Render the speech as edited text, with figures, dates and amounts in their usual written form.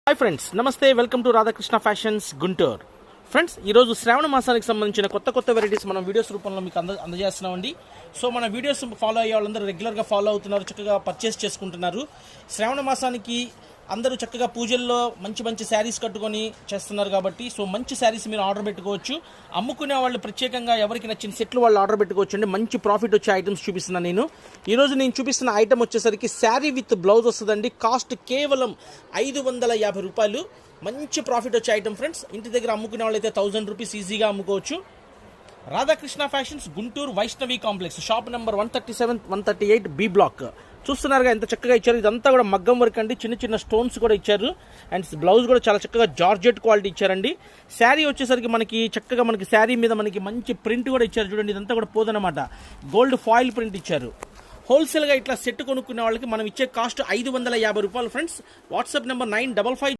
Hi friends, నమస్తే. Welcome to Radhakrishna fashions Guntur. Friends, ఈరోజు శ్రావణ మాసానికి సంబంధించిన కొత్త వెరైటీస్ మనం వీడియోస్ రూపంలో మీకు అందజేస్తున్నామండి. సో మన వీడియోస్ ఫాలో అయ్యే వాళ్ళందరూ రెగ్యులర్గా ఫాలో అవుతున్నారు, చక్కగా పర్చేస్ చేసుకుంటున్నారు. శ్రావణ మాసానికి అందరూ చక్కగా పూజల్లో మంచి శారీస్ కట్టుకొని చేస్తున్నారు కాబట్టి సో మంచి శారీస్ మీరు ఆర్డర్ పెట్టుకోవచ్చు. అమ్ముకునే వాళ్ళు ప్రత్యేకంగా ఎవరికి నచ్చిన సెట్లు వాళ్ళు ఆర్డర్ పెట్టుకోవచ్చు అండి. మంచి ప్రాఫిట్ వచ్చే ఐటమ్స్ చూపిస్తున్నాను ఈరోజు నేను చూపిస్తున్న ఐటమ్ వచ్చేసరికి శారీ విత్ బ్లౌజ్ వస్తుందండి. కాస్ట్ కేవలం 550 రూపాయలు. మంచి ప్రాఫిట్ వచ్చే ఐటమ్ ఫ్రెండ్స్. ఇంటి దగ్గర అమ్ముకునే వాళ్ళైతే 1000 రూపీస్ ఈజీగా అమ్ముకోవచ్చు. Radhakrishna fashions Guntur Vaishnavi complex, shop number 137, 138 B block. చూస్తున్నారుగా ఎంత చక్కగా ఇచ్చారు. ఇదంతా కూడా మగ్గం వర్క్ అండి, చిన్న స్టోన్స్ కూడా ఇచ్చారు. అండ్ బ్లౌజ్ కూడా చాలా చక్కగా జార్జెట్ క్వాలిటీ ఇచ్చారండి. శారీ వచ్చేసరికి మనకి చక్కగా శారీ మీద మంచి ప్రింట్ కూడా ఇచ్చారు. చూడండి, ఇదంతా కూడా పోదనమాట, గోల్డ్ ఫాయిల్ ప్రింట్ ఇచ్చారు. హోల్సేల్గా ఇట్లా సెట్ కొనుక్కునే వాళ్ళకి మనం ఇచ్చే కాస్ట్ 550 రూపాయలు ఫ్రెండ్స్. WhatsApp number 955